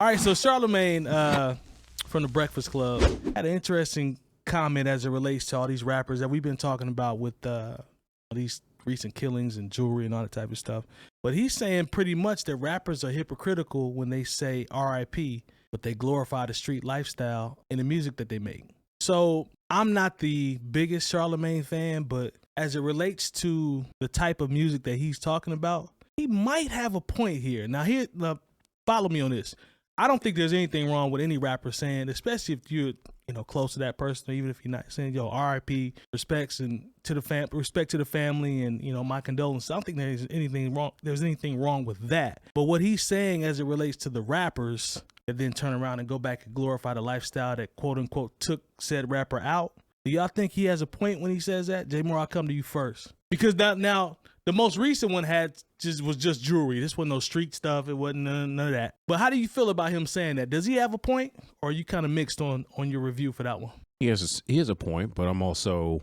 All right, so Charlamagne from the Breakfast Club had an interesting comment as it relates to all these rappers that we've been talking about with these recent killings and jewelry and all that type of stuff. But he's saying pretty much that rappers are hypocritical when they say R.I.P., but they glorify the street lifestyle in the music that they make. So I'm not the biggest Charlamagne fan, but as it relates to the type of music that he's talking about, he might have a point here. Now, follow me on this. I don't think there's anything wrong with any rapper saying, especially if you're, close to that person, or even if you're not, saying, R.I.P., respect to the family, and my condolences. I don't think there's anything wrong. There's anything wrong with that. But what he's saying as it relates to the rappers that then turn around and go back and glorify the lifestyle that quote unquote took said rapper out. Do y'all think he has a point when he says that? J Moore, I'll come to you first, because now the most recent one was just jewelry. This wasn't no street stuff. It wasn't none of that. But how do you feel about him saying that? Does he have a point, or are you kind of mixed on your review for that one? He has a point, but I'm also,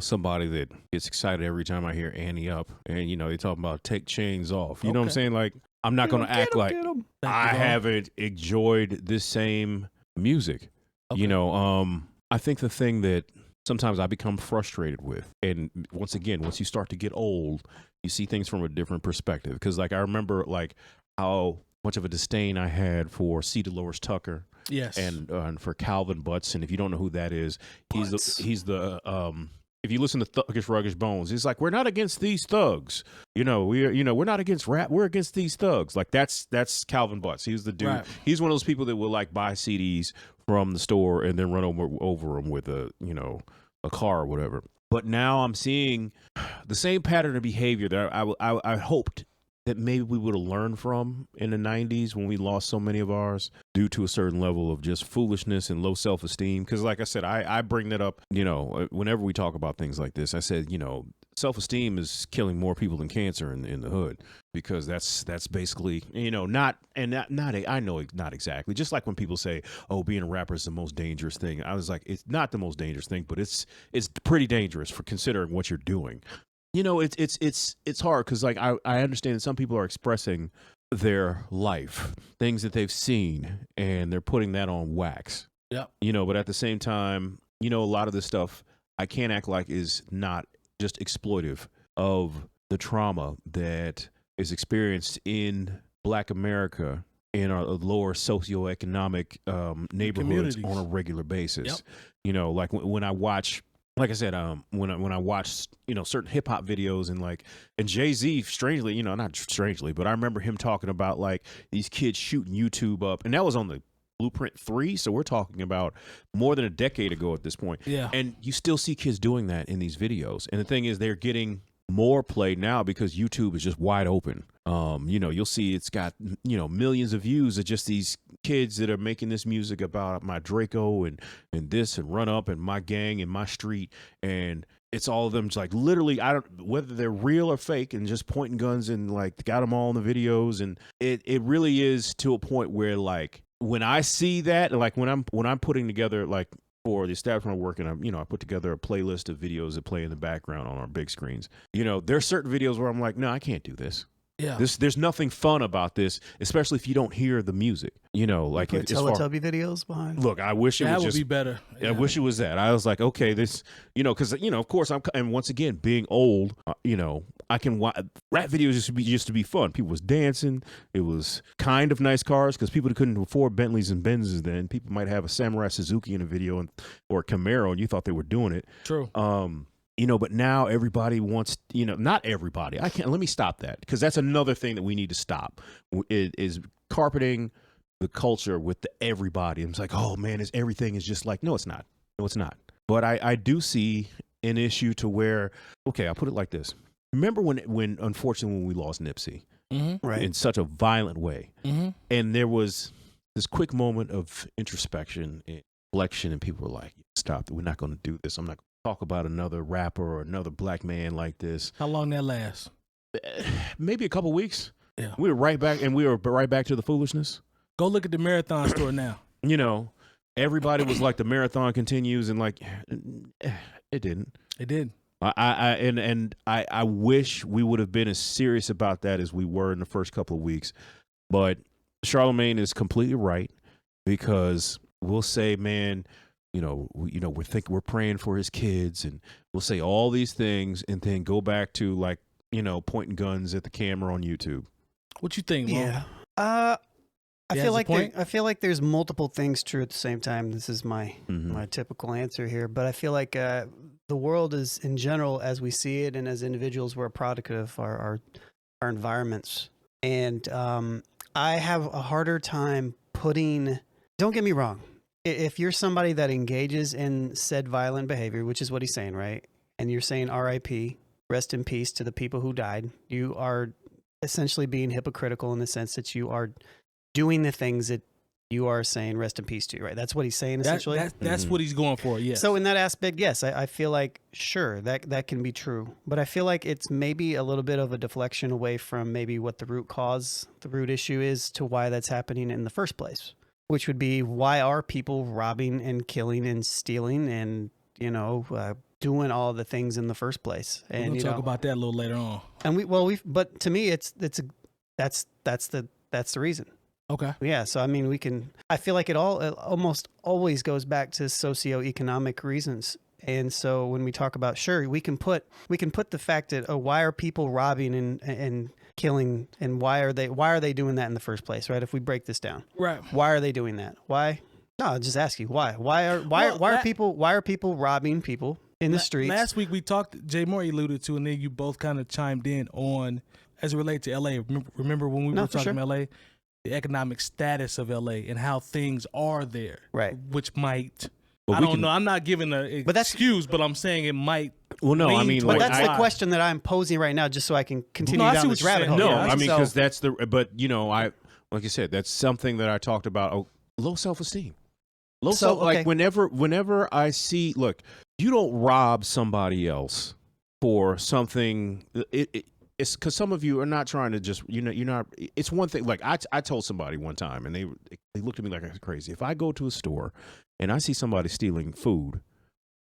somebody that gets excited every time I hear Annie Up, and they talking about take chains off. You know what I'm saying? Like, I'm not going to act like I haven't enjoyed this same music. Okay. I think the thing that sometimes I become frustrated with, and once you start to get old, you see things from a different perspective. Because I remember how much of a disdain I had for C. Delores Tucker, yes, and for Calvin Butts. And if you don't know who that is, he's the if you listen to Thuggish Ruggish Bones, he's like, we're not against these thugs. We're not against rap. We're against these thugs. Like that's Calvin Butts. He's the dude. Right. He's one of those people that will buy CDs from the store and then run over them with a car or whatever. But now I'm seeing the same pattern of behavior that I hoped that maybe we would have learned from in the 90s when we lost so many of ours due to a certain level of just foolishness and low self-esteem. Because like I said, I bring that up, whenever we talk about things like this. I said, self-esteem is killing more people than cancer in the hood, because that's basically, I know not exactly. Just like when people say, oh, being a rapper is the most dangerous thing. I was like, it's not the most dangerous thing, but it's pretty dangerous for considering what you're doing. It's hard because I understand that some people are expressing their life, things that they've seen, and they're putting that on wax. Yeah. But at the same time, a lot of this stuff I can't act like is not just exploitive of the trauma that is experienced in Black America in our lower socioeconomic neighborhoods on a regular basis. Yep. When I watch. Like I said, when I watch, certain hip hop videos and Jay-Z, strangely, not strangely, but I remember him talking about these kids shooting YouTube up, and that was on the Blueprint 3. So we're talking about more than a decade ago at this point. Yeah. And you still see kids doing that in these videos. And the thing is, they're getting more play now because YouTube is just wide open. You'll see it's got, millions of views of just these kids that are making this music about my Draco and this and Run Up and my gang and my street. And it's all of them just literally, whether they're real or fake, and just pointing guns and got them all in the videos. And it really is to a point where when I see that, when I'm putting together for the establishment I work in, I put together a playlist of videos that play in the background on our big screens. There's certain videos where I'm like, no, I can't do this. Yeah. There's nothing fun about this, especially if you don't hear the music. Teletubby videos behind. Look, I wish that would be better. Yeah. I wish it was that. I was like, okay, this, because of course and once again, being old, I can watch rap videos just to be fun. People was dancing. It was kind of nice cars because people couldn't afford Bentleys and Benzes then. People might have a Samurai Suzuki in a video or a Camaro, and you thought they were doing it. True. But now everybody wants, not everybody. Let me stop that, because that's another thing that we need to stop is carpeting the culture with the everybody. And it's like, oh man, everything is just no, it's not. No, it's not. But I do see an issue to where, okay, I'll put it like this. Remember when unfortunately, when we lost Nipsey, mm-hmm. right, in such a violent way, mm-hmm. and there was this quick moment of introspection and reflection, and people were like, stop, we're not going to do this. I'm not talk about another rapper or another Black man like this. How long that lasts? Maybe a couple weeks. Yeah. We were right back to the foolishness. Go look at the Marathon store now. Everybody was like, the marathon continues, and it didn't. It did. I wish we would have been as serious about that as we were in the first couple of weeks. But Charlamagne is completely right, because we'll say, man, we're praying for his kids, and we'll say all these things, and then go back to like, pointing guns at the camera on YouTube. What you think, Mo? Yeah. I feel like there's multiple things true at the same time. This is my typical answer here, but I feel like the world is, in general, as we see it, and as individuals, we're a product of our environments. And I have a harder time putting. Don't get me wrong. If you're somebody that engages in said violent behavior, which is what he's saying, right? And you're saying R.I.P., rest in peace to the people who died, you are essentially being hypocritical in the sense that you are doing the things that you are saying rest in peace to, right? That's what he's saying, essentially. That's what he's going for, yes. So in that aspect, yes, I feel like, sure, that can be true. But I feel like it's maybe a little bit of a deflection away from maybe what the root issue is to why that's happening in the first place, which would be, why are people robbing and killing and stealing and, doing all the things in the first place? And we'll talk about that a little later on. And but to me, that's the reason. Okay. Yeah. So, I mean, I feel like it almost always goes back to socioeconomic reasons. And so when we talk about, sure, we can put the fact that, why are people robbing and killing, and why are they doing that in the first place, right? If we break this down, right? Why are they doing that? Why? No, I'll just ask you why. Why are people robbing people in the streets? Last week we talked. Jay Moore alluded to, and then you both kind of chimed in on as it relates to L.A. Remember when we were talking about L.A., the economic status of L.A. and how things are there, right? Which might. I don't know. I'm not giving an excuse, but I'm saying it might. Well, no, I mean, but that's the question that I'm posing right now, just so I can continue down this rabbit hole. No, I mean, because that's the. But like you said, that's something that I talked about. Low self-esteem. Like whenever I see, look, you don't rob somebody else for something. It's because some of you are not trying to just, you're not. It's one thing. Like I told somebody one time, and they looked at me like I was crazy. If I go to a store and I see somebody stealing food,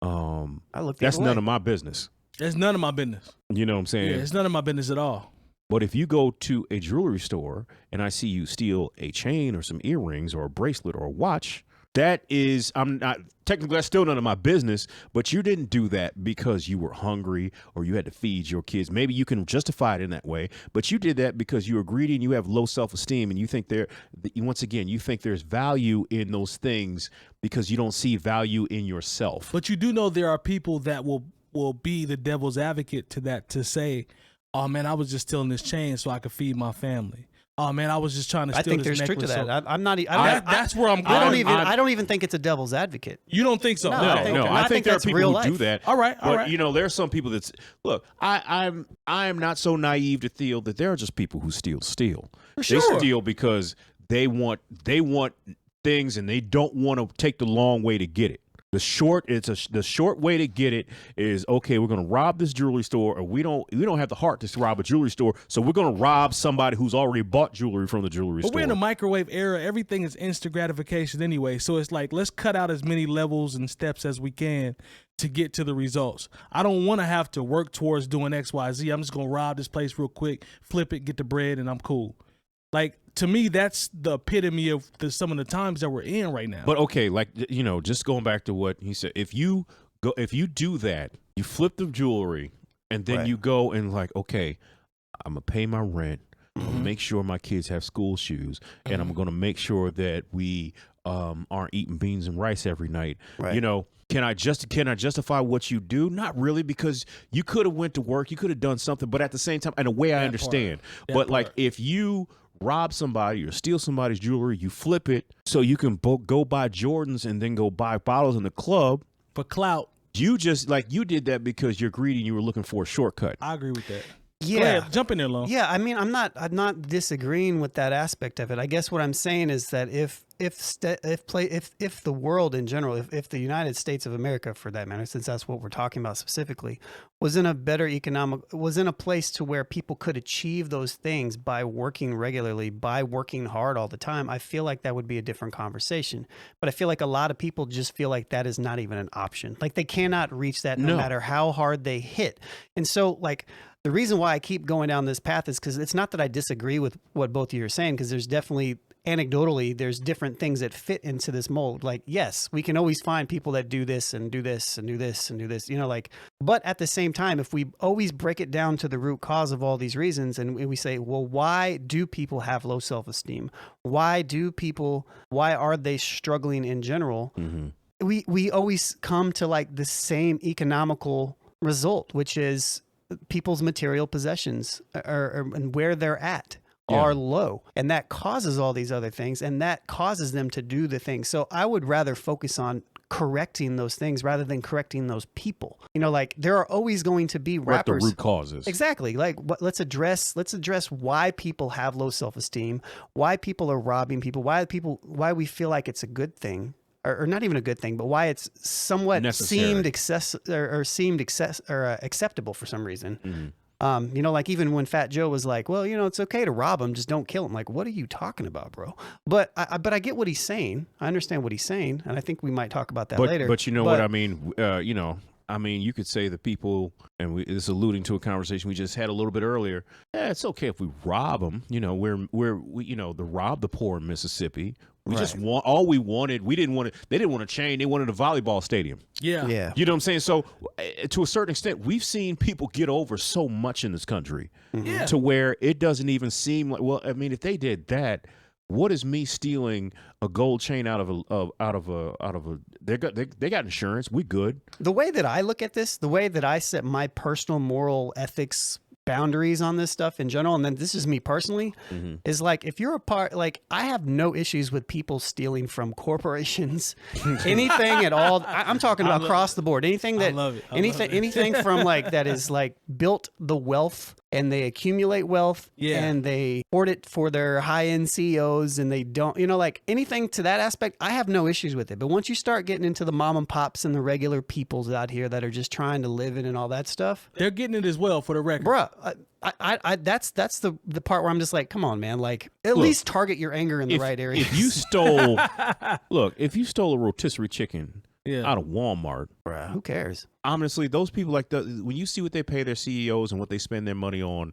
that's none of my business. That's none of my business. You know what I'm saying? Yeah, it's none of my business at all. But if you go to a jewelry store and I see you steal a chain or some earrings or a bracelet or a watch, that is, I'm not technically, that's still none of my business, but you didn't do that because you were hungry or you had to feed your kids. Maybe you can justify it in that way, but you did that because you were greedy and you have low self-esteem, and you think once again, you think there's value in those things because you don't see value in yourself. But you do know there are people that will be the devil's advocate to that, to say, oh man, I was just stealing this chain so I could feed my family. Oh man, I was just trying to steal this necklace. I think there's truth to that. I'm not. That's where I'm going. I don't even think it's a devil's advocate. You don't think so? No, I think there are people who do that. All right. There are some people that look. I am not so naive to feel that there are just people who steal. For sure. They steal because they want things and they don't want to take the long way to get it. The short way to get it is, okay, we're going to rob this jewelry store, or we don't have the heart to rob a jewelry store, so we're going to rob somebody who's already bought jewelry from the jewelry store. But we're in a microwave era. Everything is instant gratification anyway, so it's like, let's cut out as many levels and steps as we can to get to the results. I don't want to have to work towards doing X, Y, Z. I'm just going to rob this place real quick, flip it, get the bread, and I'm cool. Like, to me, that's the epitome of some of the times that we're in right now. But okay, like, just going back to what he said, if you do that, you flip the jewelry, and then you go and like, okay, I'm gonna pay my rent, I'm gonna make sure my kids have school shoes, and I'm gonna make sure that we aren't eating beans and rice every night. Right. Can I justify what you do? Not really, because you could have went to work, you could have done something, but at the same time, in a way, I understand. But like, if you rob somebody or steal somebody's jewelry, you flip it so you can go buy Jordans and then go buy bottles in the club for clout. You did that because you're greedy and you were looking for a shortcut. I agree with that. Yeah, go ahead, jump in there, Lon. Yeah, I mean, I'm not disagreeing with that aspect of it. I guess what I'm saying is that if the world in general, if the United States of America, for that matter, since that's what we're talking about specifically, was in a place to where people could achieve those things by working regularly, by working hard all the time, I feel like that would be a different conversation. But I feel like a lot of people just feel like that is not even an option. Like, they cannot reach that no matter how hard they hit. And so, like, the reason why I keep going down this path is because it's not that I disagree with what both of you are saying, because there's definitely anecdotally, there's different things that fit into this mold. Like, yes, we can always find people that do this and do this and do this and do this, like, but at the same time, if we always break it down to the root cause of all these reasons and we say, well, why do people have low self-esteem? Why are they struggling in general? We always come to like the same economical result, which is people's material possessions and where they're at are low, and that causes all these other things, and that causes them to do the things. So I would rather focus on correcting those things rather than correcting those people. Like there are always going to be rappers. What the root causes. Exactly. Like let's address why people have low self-esteem, why people are robbing people, why we feel like it's a good thing. Or not even a good thing, but why it's somewhat necessary. seemed acceptable for some reason. Like even when Fat Joe was like, well, it's okay to rob him, just don't kill him. Like, what are you talking about, bro? But I get what he's saying. I understand what he's saying, and I think we might talk about that later. But what I mean? You could say the people, and this is alluding to a conversation we just had a little bit earlier. Yeah, it's okay if we rob them. The rob the poor in Mississippi. We just want all we wanted. We didn't want it. They didn't want a chain. They wanted a volleyball stadium. Yeah. You know what I'm saying? So, to a certain extent, we've seen people get over so much in this country to where it doesn't even seem like. Well, I mean, if they did that, what is me stealing a gold chain out of a? They got insurance. We good. The way that I look at this, the way that I set my personal moral ethics boundaries on this stuff in general, and then this is me personally, is like, if you're a part, like, I have no issues with people stealing from corporations, anything at all. I'm talking about across the board, anything that, anything from like that is like built the wealth and they accumulate wealth and they hoard it for their high-end CEOs and they don't, like anything to that aspect, I have no issues with it. But once you start getting into the mom and pops and the regular peoples out here that are just trying to live in and all that stuff, they're getting it as well, for the record. Bruh, that's the part where I'm just like, come on, man, like at least target your anger in the right area. If you stole, if you stole a rotisserie chicken out of Walmart, bruh, who cares? Honestly, those people when you see what they pay their CEOs and what they spend their money on,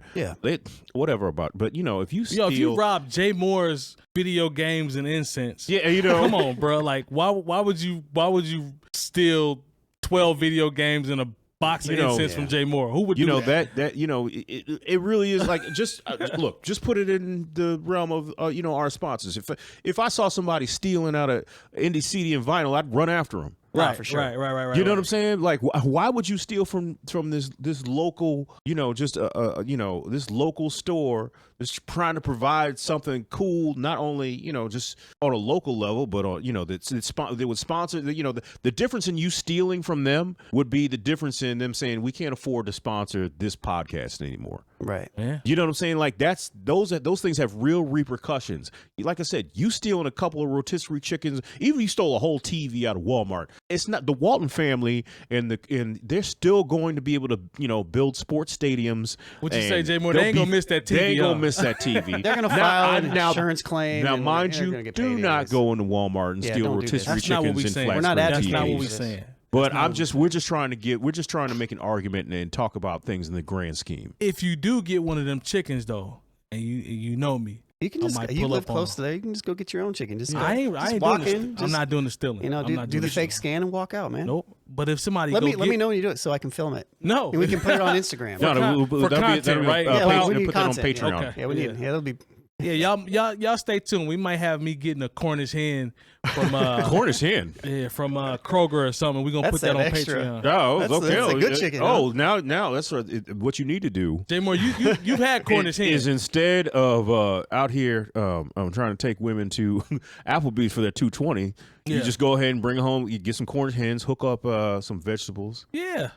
whatever about. But if you steal, if you rob Jay Moore's video games and incense, come on, bro. Like, why would you steal 12 video games and a box of incense from Jay Moore? Who would do that? It really is like, just look, just put it in the realm of our sponsors. If I saw somebody stealing out of Indie CD and vinyl, I'd run after them. Right, for sure. Right. You know what I'm saying? Like, why would you steal from this local, this local store that's trying to provide something cool, not only, just on a local level, but on, they would sponsor, the difference in you stealing from them would be the difference in them saying, we can't afford to sponsor this podcast anymore. Right. Yeah. You know what I'm saying? Like, those things have real repercussions. Like I said, you stealing a couple of rotisserie chickens, even if you stole a whole TV out of Walmart, it's not the Walton family, and they're still going to be able to, build sports stadiums. What you say, Jay Moore? They ain't gonna miss that TV. They ain't gonna miss that TV. They're gonna file an insurance claim. Now, mind you, do not go into Walmart and steal rotisserie chickens and flat screen TVs. That's not what we're saying. But we're just trying to make an argument and talk about things in the grand scheme. If you do get one of them chickens though, and you know me, you can just you live close to there. You can just go get your own chicken. Just I ain't walk doing in. I'm not doing the stealing. Do the fake scan and walk out, man. Nope. But if somebody let me know when you do it so I can film it. No, and we can put it on Instagram. for content, right? Yeah, we need put that on content. Patreon. Okay. Yeah, we need. Yeah, that'll be. Yeah, y'all stay tuned. We might have me getting a Cornish hen from Cornish hen. Yeah, from Kroger or something. We're gonna put that on Patreon. Oh, okay. That's a good chicken. Oh, now that's what you need to do. Jay Moore, you've had Cornish hen. Is instead of out here, I'm trying to take women to Applebee's for their 220. You just go ahead and bring it home. You get some Cornish hens, hook up some vegetables. Yeah.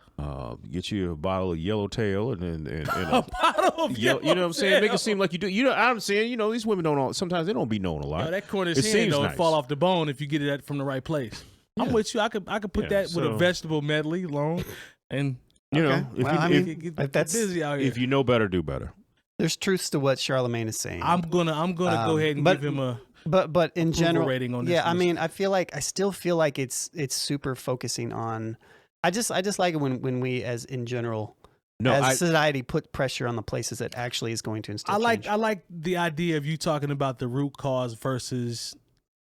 Get you a bottle of yellowtail and a bottle of you know what I'm saying? Make it seem like you do. I'm saying, these women don't. Sometimes they don't be knowing a lot. No, that Cornish hen though, nice. Fall off the bone if you get it from the right place. Yeah. I'm with you. I could put that with a vegetable medley long, and if that's busy out here. If you know better, do better. There's truths to what Charlamagne is saying. I'm gonna go ahead and give him a. But in general, rating on this I mean, I still feel like it's super focusing on. I just like it when we, as in general, No, as society put pressure on the places that actually is going to instill change. I like the idea of you talking about the root cause versus,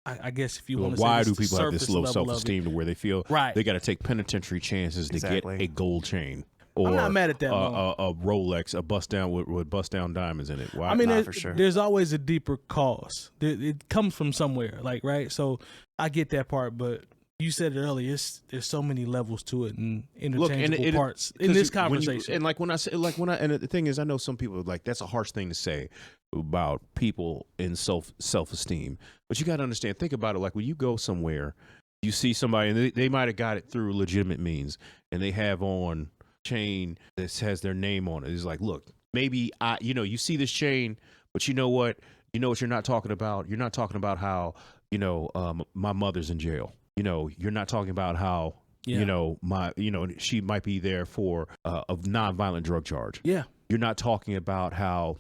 I guess if you want to say, why do people have this low self-esteem to where they feel they got to take penitentiary chances to get a gold chain? Or I'm not mad at that. A Rolex, a bust down with bust down diamonds in it. Why? I mean, for sure. There's always a deeper cause. It comes from somewhere, like, right? So I get that part, but you said it earlier. There's so many levels to it and interchangeable parts in this conversation. And the thing is, I know some people are like, that's a harsh thing to say about people in self-esteem, but you got to understand. Think about it. Like when you go somewhere, you see somebody, and they might have got it through legitimate means, and they have on chain that has their name on it. It's like, look, maybe you see this chain, but you know what you're not talking about. You're not talking about how my mother's in jail. You're not talking about how she might be there for a nonviolent drug charge. Yeah. You're not talking about how,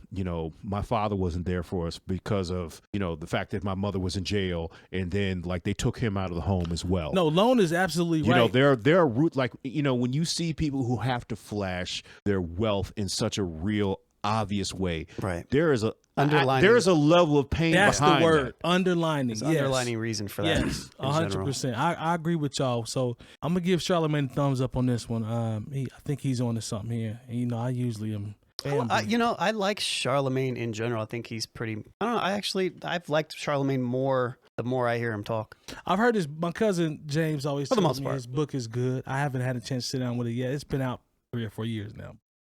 my father wasn't there for us because of, the fact that my mother was in jail, and then like they took him out of the home as well. No, Lone is absolutely right. There are root, like, when you see people who have to flash their wealth in such a real obvious way, right? There is a underlining. There is a level of pain. That's behind the word. that. Underlining. There's underlining reason for that. Yes, 100%. I agree with y'all. So I'm gonna give Charlamagne a thumbs up on this one. I think he's on to something here. And, I usually am. I like Charlamagne in general. I think he's pretty. I don't know. I've liked Charlamagne more the more I hear him talk. I've heard my cousin James always for the tells most me part. his book is good. I haven't had a chance to sit down with it yet. It's been out 3 or 4 years now.